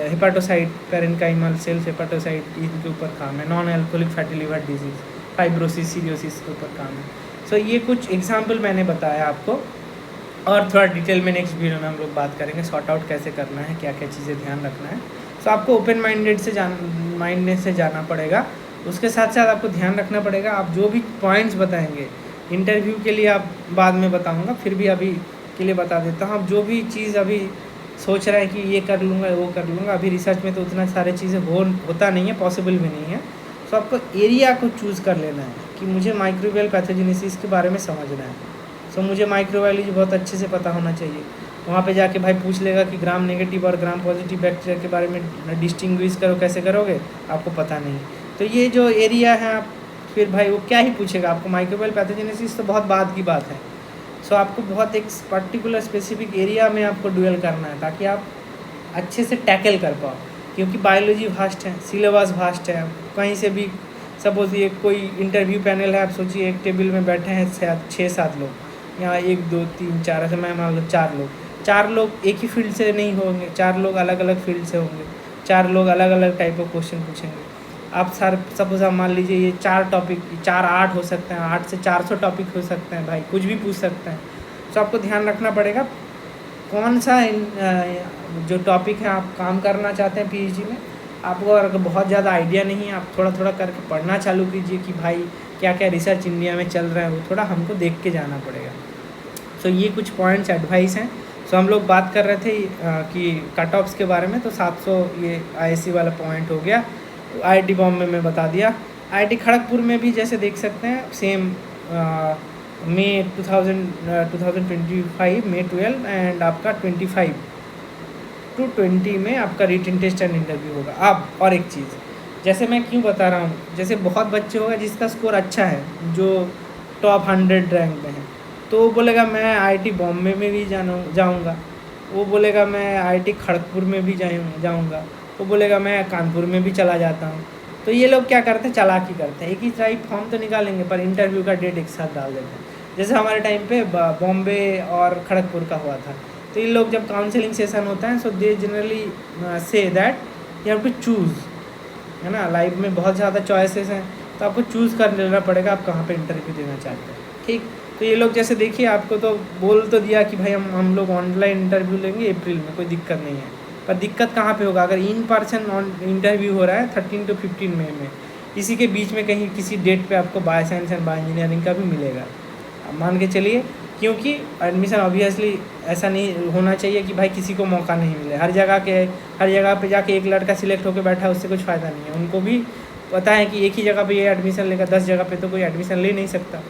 hepatocyte parenchymal cells hepatocyte, इनके ऊपर काम है। Non alcoholic fatty liver disease, fibrosis, cirrhosis के ऊपर काम है। सो ये कुछ एग्जाम्पल मैंने बताया आपको, और थोड़ा डिटेल में नेक्स्ट वीडियो में हम लोग बात करेंगे सॉर्ट आउट कैसे करना है, क्या क्या चीज़ें ध्यान रखना है। सो आपको ओपन माइंडेड से जाना पड़ेगा। उसके साथ साथ आपको ध्यान रखना पड़ेगा, आप जो भी पॉइंट्स बताएंगे इंटरव्यू के लिए, आप बाद में बताऊंगा, फिर भी अभी के लिए बता देता हूँ। आप जो भी चीज़ अभी सोच रहा है कि ये कर लूँगा वो कर लूँगा, अभी रिसर्च में तो उतना सारे चीज़ें होता नहीं है, पॉसिबल भी नहीं है। तो आपको एरिया को चूज़ कर लेना है कि मुझे माइक्रोबियल पैथोजेनेसिस के बारे में समझना है। सो मुझे माइक्रोबायोलॉजी बहुत अच्छे से पता होना चाहिए। वहाँ पे जाके भाई पूछ लेगा कि ग्राम नेगेटिव और ग्राम पॉजिटिव बैक्टीरिया के बारे में डिस्टिंग्विश करो, कैसे करोगे, आपको पता नहीं। तो ये जो एरिया है आप फिर भाई वो क्या ही पूछेगा आपको, माइक्रोबियल पैथोजेनेसिस तो बहुत बाद की बात है। सो आपको बहुत एक पर्टिकुलर स्पेसिफिक एरिया में आपको ड्वेल करना है ताकि आप अच्छे से टैकल कर पाओ, क्योंकि बायोलॉजी वास्ट है, सिलेबस वास्ट है। कहीं से भी सपोज ये कोई इंटरव्यू पैनल है, आप सोचिए एक टेबल में बैठे हैं 6-7 लोग, यहाँ 1 2 3 4 ऐसे मैं मान लो 4 लोग एक ही फील्ड से नहीं होंगे, 4 लोग अलग अलग फील्ड से होंगे, 4 लोग अलग अलग टाइप ऑफ क्वेश्चन पूछेंगे। आप सपोज आप मान लीजिए ये 4 टॉपिक 4-8 हो सकते हैं, 8 से 400 टॉपिक हो सकते हैं, भाई कुछ भी पूछ सकते हैं। तो आपको ध्यान रखना पड़ेगा कौन सा जो टॉपिक है आप काम करना चाहते हैं पीएचडी में। आपको अगर बहुत ज़्यादा आइडिया नहीं है, आप थोड़ा थोड़ा करके पढ़ना चालू कीजिए कि भाई क्या क्या रिसर्च इंडिया में चल रहा है, वो थोड़ा हमको देख के जाना पड़ेगा। सो ये कुछ पॉइंट्स एडवाइस हैं। सो हम लोग बात कर रहे थे कि कट ऑफ्स के बारे में, तो 700 ये आईएससी वाला पॉइंट हो गया। तो आईआईटी बॉम्बे में बता दिया, आईआईटी खड़गपुर में भी जैसे देख सकते हैं सेम मई 2025 मई 12 एंड आपका 25 to 20 में आपका रिटन टेस्ट एंड इंटरव्यू होगा। अब और एक चीज़, जैसे मैं क्यों बता रहा हूँ, जैसे बहुत बच्चे होगा जिसका स्कोर अच्छा है, जो टॉप 100 रैंक में है, तो वो बोलेगा मैं आईआईटी बॉम्बे में भी जाऊँगा, वो बोलेगा मैं आईआईटी खड़गपुर में भी जाऊँगा, वो बोलेगा मैं कानपुर में भी चला जाता हूँ। तो ये लोग क्या करते हैं, चालाकी करते हैं, एक ही टाइप फॉर्म तो निकालेंगे पर इंटरव्यू का डेट एक साथ डाल देते हैं। जैसे हमारे टाइम पे बॉम्बे और खड़गपुर का हुआ था, तो ये लोग जब काउंसलिंग सेशन होता है, so they generally say that you have to choose, है ना। लाइफ में बहुत ज़्यादा चॉइसेस हैं, तो आपको चूज़ कर लेना पड़ेगा आप कहाँ पे इंटरव्यू देना चाहते हैं, ठीक। तो ये लोग जैसे देखिए आपको तो बोल तो दिया कि भाई हम लोग ऑनलाइन इंटरव्यू लेंगे अप्रैल में, कोई दिक्कत नहीं है। पर दिक्कत कहाँ पे होगा, अगर इन पर्सन इंटरव्यू हो रहा है 13 to 15 मई में, इसी के बीच में कहीं किसी डेट पे आपको bio science and bio engineering का भी मिलेगा, मान के चलिए। क्योंकि एडमिशन ऑब्वियसली ऐसा नहीं होना चाहिए कि भाई किसी को मौका नहीं मिले। हर जगह पे जाके एक लड़का सिलेक्ट होकर बैठा है, उससे कुछ फ़ायदा नहीं है। उनको भी पता है कि एक ही जगह पे ये एडमिशन लेगा, 10 जगह पे तो कोई एडमिशन ले नहीं सकता।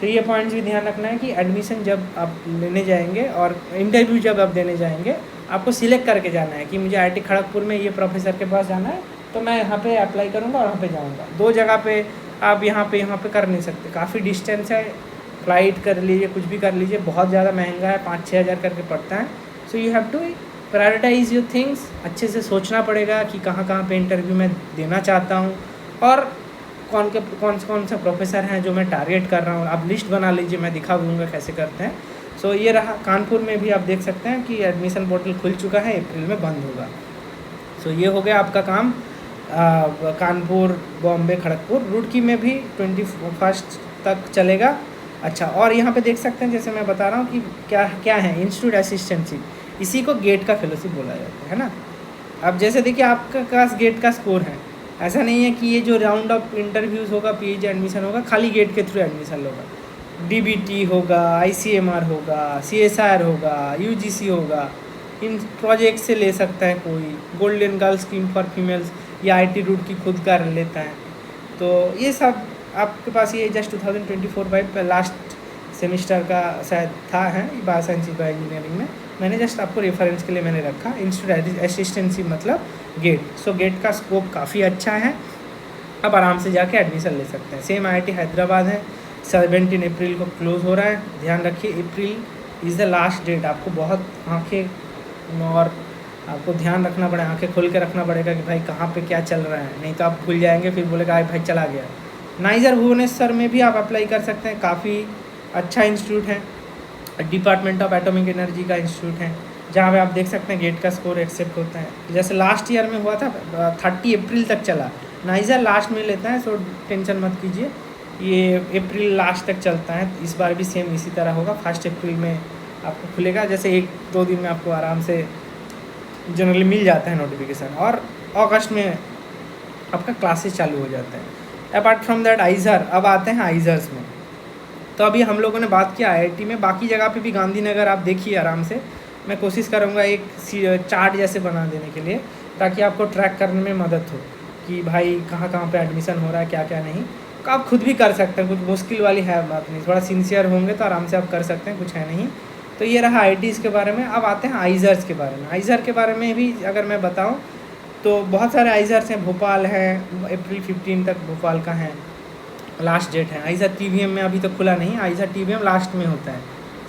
तो ये पॉइंट्स भी ध्यान रखना है कि एडमिशन जब आप लेने जाएंगे और इंटरव्यू जब आप देने जाएंगे, आपको सिलेक्ट करके जाना है कि मुझे आईआईटी खड़गपुर में ये प्रोफेसर के पास जाना है, तो मैं यहाँ पे अप्लाई करूँगा और वहाँ पे जाऊँगा। 2 जगह पे आप यहाँ पे कर नहीं सकते, काफ़ी डिस्टेंस है। फ़्लाइट कर लीजिए, कुछ भी कर लीजिए, बहुत ज़्यादा महंगा है, 5-6 हज़ार करके पड़ता है। So you have to prioritise your things. अच्छे से सोचना पड़ेगा कि कहाँ कहाँ पे इंटरव्यू मैं देना चाहता हूँ और कौन सा प्रोफेसर हैं जो मैं टारगेट कर रहा हूँ। आप लिस्ट बना लीजिए, मैं दिखा दूँगा कैसे करते हैं। सो ये रहा, कानपुर में भी आप देख सकते हैं कि एडमिशन पोर्टल खुल चुका है, अप्रैल में बंद होगा। सो ये हो गया आपका काम कानपुर, बॉम्बे, खड़गपुर। रुड़की में भी 21 तक चलेगा। अच्छा, और यहाँ पे देख सकते हैं जैसे मैं बता रहा हूँ कि क्या है इंस्टीट्यूट असिस्टेंटशिप, इसी को गेट का फेलोशिप बोला जाता है ना। अब जैसे देखिए आपका पास गेट का स्कोर है, ऐसा नहीं है कि ये जो राउंड ऑफ इंटरव्यूज़ होगा, पीएचडी एडमिशन होगा, खाली गेट के थ्रू एडमिशन होगा। डीबीटी होगा, आईसीएमआर होगा, सीएसआर होगा, यूजीसी होगा, इन प्रोजेक्ट से ले सकता है कोई, golden girl scheme for females या आईटी रूट की खुद कर लेता है। तो ये सब आपके पास ये जस्ट 2024 लास्ट सेमिस्टर का शायद था है बायो साइंस बायो इंजीनियरिंग में। मैंने जस्ट आपको रेफरेंस के लिए मैंने रखा, इंस्टीट्यूट असिस्टेंटशिप मतलब गेट। सो गेट का स्कोप काफ़ी अच्छा है, आप आराम से जाके एडमिशन ले सकते हैं। सेम आईआईटी हैदराबाद है, 17 अप्रैल को क्लोज़ हो रहा है। ध्यान रखिए April is the last date. आपको बहुत आँखें और आपको ध्यान रखना पड़ेगा, आंखें खोल के रखना पड़ेगा कि भाई कहाँ पे क्या चल रहा है, नहीं तो आप भूल जाएंगे, फिर बोलेगा भाई चला गया। नाइजर भुवनेश्वर में भी आप अप्लाई कर सकते हैं, काफ़ी अच्छा इंस्टीट्यूट है। डिपार्टमेंट ऑफ एटॉमिक एनर्जी का इंस्टीट्यूट है, जहाँ पे आप देख सकते हैं गेट का स्कोर एक्सेप्ट होता है। जैसे लास्ट ईयर में हुआ था 30 अप्रैल तक चला, नाइजर लास्ट में लेता है, सो टेंशन मत कीजिए, ये अप्रैल लास्ट तक चलता है। इस बार भी सेम इसी तरह होगा, 1 अप्रैल में आपको खुलेगा। जैसे 1-2 दिन में आपको आराम से जनरली मिल जाता है नोटिफिकेशन, और अगस्त में आपका क्लासेस चालू हो जाता है। अपार्ट फ्रॉम दैट आइज़र, अब आते हैं आइज़र्स में। तो अभी हम लोगों ने बात किया आईआईटी में, बाकी जगह पे भी गांधीनगर आप देखिए आराम से, मैं कोशिश करूँगा एक चार्ट जैसे बना देने के लिए, ताकि आपको ट्रैक करने में मदद हो कि भाई कहाँ कहाँ पे एडमिशन हो रहा है, क्या क्या नहीं। तो आप खुद भी कर सकते हैं, कुछ मुश्किल वाली है बात नहीं, थोड़ा सिंसियर होंगे तो आराम से आप कर सकते हैं, कुछ है नहीं। तो ये रहा IITs के बारे में। अब आते हैं आइज़र्स के बारे में। आइज़र के बारे में भी अगर मैं बताऊँ तो बहुत सारे आइज़र्स हैं। भोपाल हैं, अप्रैल 15 तक भोपाल का है, लास्ट डेट है। आइज़र TVM में अभी तो खुला नहीं, आइज़र TVM लास्ट में होता है,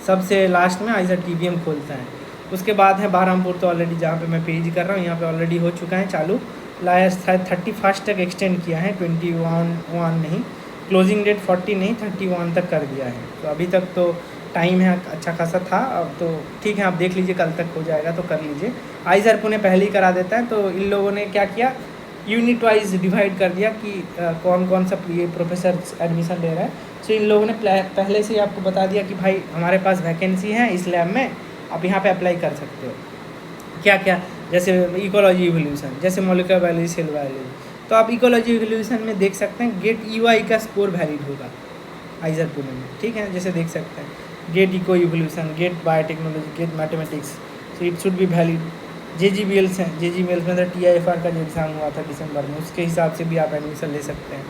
सबसे लास्ट में आइज़र TVM खोलता है। उसके बाद है बहरामपुर, तो ऑलरेडी जहाँ पे मैं PhD कर रहा हूँ यहाँ पे ऑलरेडी हो चुका है चालू। लास्ट शायद 31 तक एक्सटेंड किया है, 21 नहीं, क्लोजिंग डेट 40 नहीं 31 तक कर दिया है। तो अभी तक तो टाइम है, अच्छा खासा था। अब तो ठीक है, आप देख लीजिए, कल तक हो जाएगा तो कर लीजिए। आइज़र पुणे पहले ही करा देता है। तो इन लोगों ने क्या किया, यूनिट वाइज डिवाइड कर दिया कि कौन कौन सा ये प्रोफेसर एडमिशन ले रहा है। सो इन लोगों ने पहले से ही आपको बता दिया कि भाई हमारे पास वैकेंसी है इस लैब में, आप यहाँ पे अप्लाई कर सकते हो। क्या क्या, जैसे इकोलॉजी इवोल्यूशन, जैसे मॉलिक्यूलर बायोलॉजी, सेल बायोलॉजी। तो आप इकोलॉजी इवोल्यूशन में देख सकते हैं गेट EY का स्कोर वैलिड होगा आइज़र पुणे में, ठीक है। जैसे देख सकते हैं GATE eco evolution, GATE biotechnology, GATE mathematics, so it should be valid. JGBLs हैं, JGBLs में तो TIFR का जो एग्ज़ाम हुआ था दिसंबर में, उसके हिसाब से भी आप एडमिशन ले सकते हैं।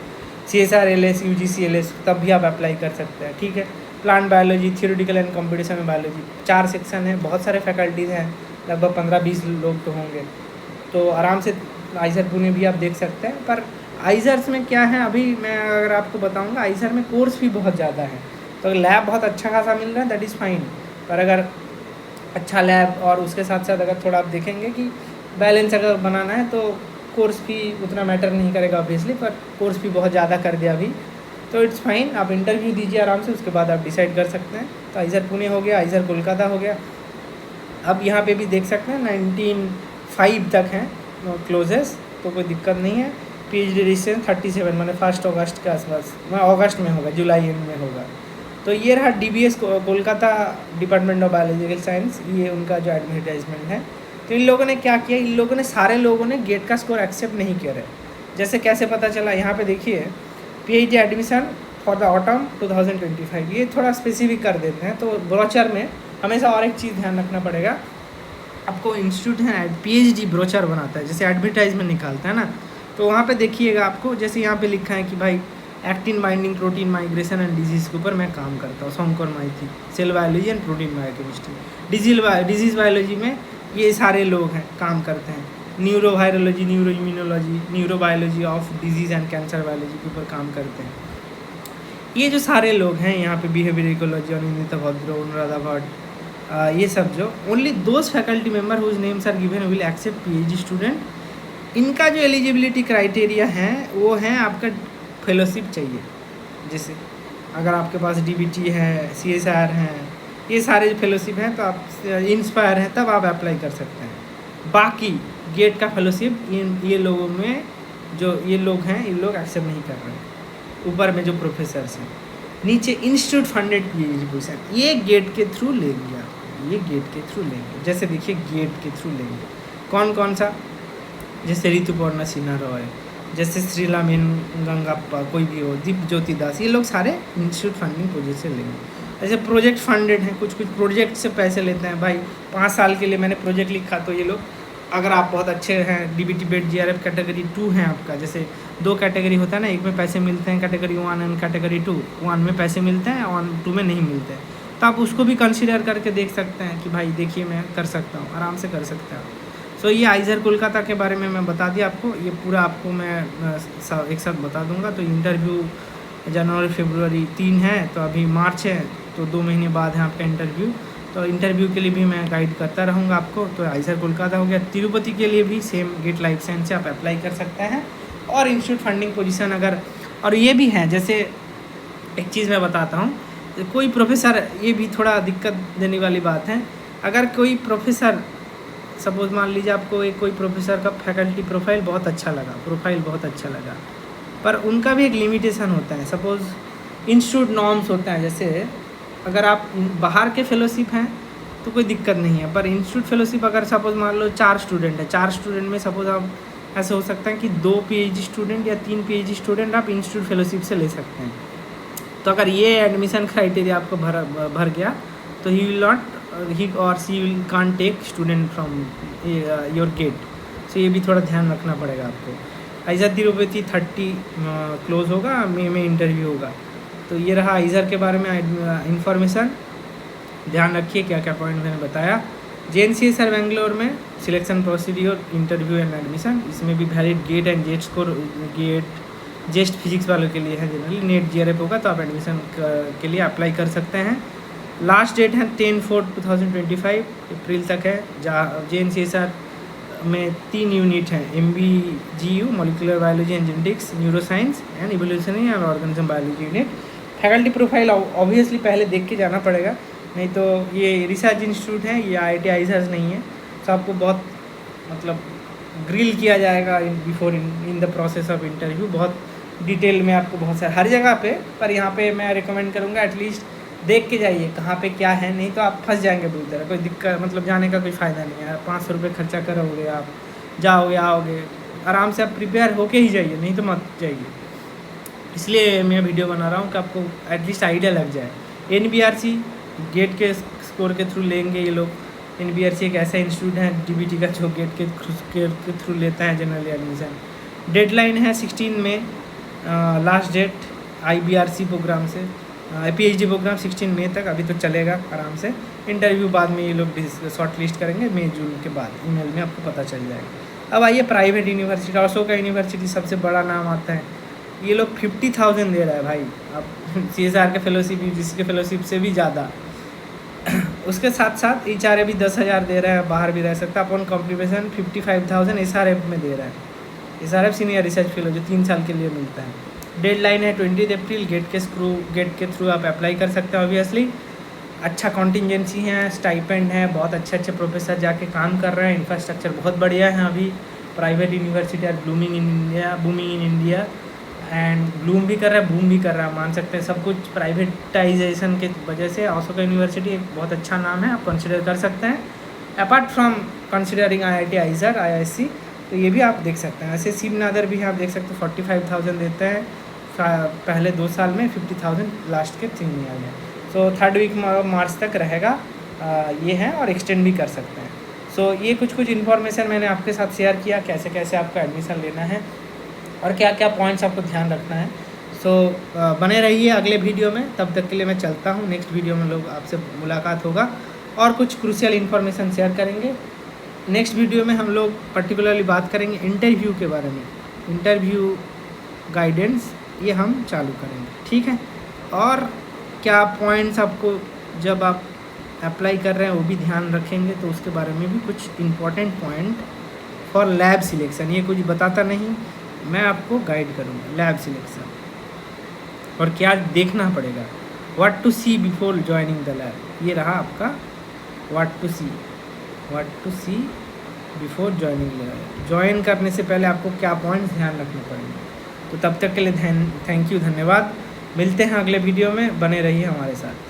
CSR LS, UGC LS, तब भी आप अप्लाई कर सकते हैं, ठीक है। Plant biology, theoretical and computational biology, 4 section हैं, बहुत सारे फैकल्टीज़ हैं, लगभग 15-20 लोग तो होंगे। तो आराम से आइज़र पुणे भी आप देख सकते हैं। पर आइज़र्स में क्या है, अभी मैं अगर आपको बताऊंगा, आइज़र में कोर्स भी बहुत ज़्यादा है। तो लैब बहुत अच्छा खासा मिल रहा है, दैट इज़ फाइन। पर अगर अच्छा लैब और उसके साथ साथ अगर थोड़ा आप देखेंगे कि बैलेंस अगर बनाना है तो कोर्स भी उतना मैटर नहीं करेगा ऑब्वियसली, पर कोर्स भी बहुत ज़्यादा कर दिया अभी। तो इट्स फाइन, आप इंटरव्यू दीजिए आराम से, उसके बाद आप डिसाइड कर सकते हैं। तो आइज़र पुणे हो गया, आइज़र कोलकाता हो गया। अब यहाँ पे भी देख सकते हैं 19/5 तक हैं क्लोजेस, तो कोई दिक्कत नहीं है। PhD रजिस्ट्रेशन 37 मैंने 1 अगस्त के आसपास, अगस्त में होगा, जुलाई एंड में होगा। तो ये रहा DBS Kolkata, department of biological science, ये उनका जो एडवर्टाइजमेंट है। तो इन लोगों ने क्या किया, इन लोगों ने सारे लोगों ने गेट का स्कोर एक्सेप्ट नहीं किया है। जैसे कैसे पता चला, यहाँ पे देखिए PhD admission for the autumn 2025, ये थोड़ा स्पेसिफिक कर देते हैं। तो ब्रोचर में हमेशा और एक चीज़ ध्यान रखना पड़ेगा आपको, इंस्टीट्यूट है PhD ब्रोचर बनाता है, जैसे एडवर्टाइजमेंट निकालता है ना, तो वहाँ पे देखिएगा आपको, जैसे यहाँ पे लिखा है कि भाई actin binding protein migration and disease के ऊपर मैं काम करता हूँ, सोमकोर माइथी, cell biology and protein biochemistry. Disease biology में ये सारे लोग हैं, काम करते हैं। Neuro virology, neuro immunology, neuro biology of disease and cancer biology के ऊपर काम करते हैं। ये जो सारे लोग हैं यहाँ पे, बिहेवियर इकोलॉजी और अनिता भद्रो, अनुराधा भट्ट, ये सब जो only those faculty member whose names are given will accept PhD student. इनका जो एलिजिबिलिटी क्राइटेरिया है वो है आपका फेलोशिप चाहिए। जैसे अगर आपके पास DBT है, CSR हैं, ये सारे फेलोशिप हैं, तो आप इंस्पायर हैं, तब आप अप्लाई कर सकते हैं। बाकी गेट का फेलोशिप ये लोगों में जो ये लोग हैं, ये लोग एक्सेप्ट नहीं कर रहे हैं। ऊपर में जो प्रोफेसर्स हैं, नीचे इंस्टीट्यूट फंडेड PhD पोजीशन, ये गेट के थ्रू लेंगे आप, ये गेट के थ्रू लेंगे। जैसे देखिए गेट के थ्रू लेंगे कौन कौन सा, जैसे ऋतुपर्णा सिन्हा रॉय, जैसे श्रीलामेन गंगाप्पा, कोई भी हो, दीप ज्योति दास, ये लोग सारे इंस्टीट्यूट फंडिंग प्रोजेक्ट से लेंगे। ऐसे प्रोजेक्ट फंडेड हैं, कुछ प्रोजेक्ट से पैसे लेते हैं। भाई 5 साल के लिए मैंने प्रोजेक्ट लिखा, तो ये लोग, अगर आप बहुत अच्छे हैं, DBT बेड GRF कैटेगरी 2 है आपका, जैसे 2 कैटेगरी होता है ना, एक में पैसे मिलते हैं कैटेगरी 1 एंड कैटेगरी 2, 1 में पैसे मिलते हैं और 2 में नहीं मिलते हैं, तो आप उसको भी कंसिडर करके देख सकते हैं कि भाई देखिए मैं कर सकता हूँ, आराम से कर सकते हैं। सो ये आइज़र कोलकाता के बारे में मैं बता दिया आपको, ये पूरा आपको मैं एक साथ बता दूंगा। तो इंटरव्यू जनवरी फरवरी 3 है, तो अभी मार्च है, तो 2 महीने बाद है आपका इंटरव्यू। तो इंटरव्यू के लिए भी मैं गाइड करता रहूँगा आपको। तो आइज़र कोलकाता हो गया। तिरुपति के लिए भी सेम गेट लाइफ साइंस से आप अप्लाई कर सकते हैं। और इंस्टीट्यूट फंडिंग पोजीशन अगर, और ये भी है, जैसे एक चीज़ मैं बताता हूँ, कोई प्रोफेसर, ये भी थोड़ा दिक्कत देने वाली बात है, अगर कोई प्रोफेसर, सपोज मान लीजिए आपको एक कोई प्रोफेसर का फैकल्टी प्रोफाइल बहुत अच्छा लगा, पर उनका भी एक लिमिटेशन होता है। सपोज़ इंस्टीट्यूट नॉर्म्स होता है, जैसे अगर आप बाहर के फेलोशिप हैं तो कोई दिक्कत नहीं है, पर इंस्टीट्यूट फेलोशिप अगर सपोज मान लो 4 स्टूडेंट है, 4 स्टूडेंट में सपोज आप ऐसे हो सकता है कि 2 PhD स्टूडेंट या 3 PhD स्टूडेंट आप इंस्टीट्यूट फेलोशिप से ले सकते हैं। तो अगर ये एडमिशन क्राइटेरिया आपको भर गया तो ही विल नॉट ही और see can't take student from your GATE. So ये भी थोड़ा ध्यान रखना पड़ेगा आपको। आइज़र तिरुपति 30 क्लोज होगा, मई में इंटरव्यू होगा। तो ये रहा आइज़र के बारे में इंफॉर्मेशन। ध्यान रखिए क्या क्या पॉइंट मैंने बताया। JNCSR बेंगलोर में selection procedure, interview and admission, इसमें भी valid GATE and JEST score, GATE JEST physics वालों के लिए है जनरली। नेट GRF होगा तो आप एडमिशन के लिए अप्लाई कर सकते हैं। लास्ट डेट है 10/4/2025 अप्रैल तक है। जहाँ JNCSR में 3 यूनिट हैं, MBGU molecular biology and genetics, neuroscience and evolutionary and organism biology unit. Faculty profile obviously पहले देख के जाना पड़ेगा, नहीं तो ये रिसर्च इंस्टीट्यूट है, ये IIT आइजर्स नहीं है। तो आपको बहुत मतलब ग्रिल किया जाएगा before in the process of interview, बहुत डिटेल में आपको बहुत सारे हर जगह पे। पर यहाँ पे मैं रिकमेंड करूँगा एटलीस्ट देख के जाइए कहाँ पे क्या है, नहीं तो आप फंस जाएंगे बुरी तरह। कोई दिक्कत मतलब जाने का कोई फ़ायदा नहीं है। 500 रुपये खर्चा करोगे, आप जाओगे आओगे, आराम से आप प्रिपेयर होके ही जाइए, नहीं तो मत जाइए। इसलिए मैं वीडियो बना रहा हूँ कि आपको एटलीस्ट आइडिया लग जाए। NBRC गेट के स्कोर के थ्रू लेंगे ये लोग। NBRC एक ऐसा इंस्टीट्यूट है DBT का जो गेट के थ्रू लेता है जनरली एडमिशन। डेडलाइन है 16 में लास्ट डेट IBRC प्रोग्राम से। PhD प्रोग्राम 16 मई तक अभी तो चलेगा आराम से। इंटरव्यू बाद में ये लोग शॉर्ट लिस्ट करेंगे मई जून के बाद, ईमेल में आपको पता चल जाएगा। अब आइए प्राइवेट यूनिवर्सिटी। अशोका यूनिवर्सिटी सबसे बड़ा नाम आता है। ये लोग 50,000 दे रहा है भाई। अब CSR के फेलोशिप, UGC के फेलोशिप से भी ज़्यादा। उसके साथ साथ HRA भी 10,000 दे रहा है, बाहर भी रह सकता है। अपॉन कॉम्प्लीमेशन 55,000 SRF में दे रहा है। SRF सीनियर रिसर्च फेलो जो 3 साल के लिए मिलता है। डेडलाइन है 20 अप्रैल। गेट के थ्रू आप अप्लाई कर सकते हैं ऑब्वियसली। अच्छा कॉन्टिजेंसी है, स्टाइपेंड है, बहुत अच्छे प्रोफेसर जाके काम कर रहे हैं, इंफ्रास्ट्रक्चर बहुत बढ़िया है। अभी private university are booming in India and bloom भी कर रहा है, बूम भी कर रहा है, मान सकते हैं। सब कुछ प्राइवेटाइजेशन के वजह से अशोका यूनिवर्सिटी एक बहुत अच्छा नाम है, आप कंसिडर कर सकते हैं। Apart from considering IIT आइजर IISc, तो ये भी आप देख सकते हैं। ऐसे शिवनादर भी आप देख सकते हैं, 45,000 देते हैं पहले 2 साल में, 50,000 लास्ट के 3 ईयर में। सो 3rd वीक मार्च तक रहेगा ये है, और एक्सटेंड भी कर सकते हैं। सो ये कुछ इन्फॉर्मेशन मैंने आपके साथ शेयर किया, कैसे कैसे आपका एडमिशन लेना है और क्या क्या पॉइंट्स आपको ध्यान रखना है। सो बने रहिए अगले वीडियो में। तब तक के लिए मैं चलता हूँ। नेक्स्ट वीडियो में लोग आपसे मुलाकात होगा और कुछ क्रूशियल इन्फॉर्मेशन शेयर करेंगे। नेक्स्ट वीडियो में हम लोग पर्टिकुलरली बात करेंगे इंटरव्यू के बारे में। इंटरव्यू गाइडेंस ये हम चालू करेंगे, ठीक है। और क्या पॉइंट्स आपको जब आप अप्लाई कर रहे हैं वो भी ध्यान रखेंगे, तो उसके बारे में भी कुछ important point for lab selection, ये कुछ बताता नहीं, मैं आपको गाइड करूँगा लैब सिलेक्शन और क्या देखना पड़ेगा। What to see before joining the lab, ये रहा आपका what to see before joining lab. Join करने से पहले आपको क्या पॉइंट्स ध्यान रखने पड़ेंगे। तो तब तक के लिए थैंक यू, धन्यवाद। मिलते हैं अगले वीडियो में, बने रहिए हमारे साथ।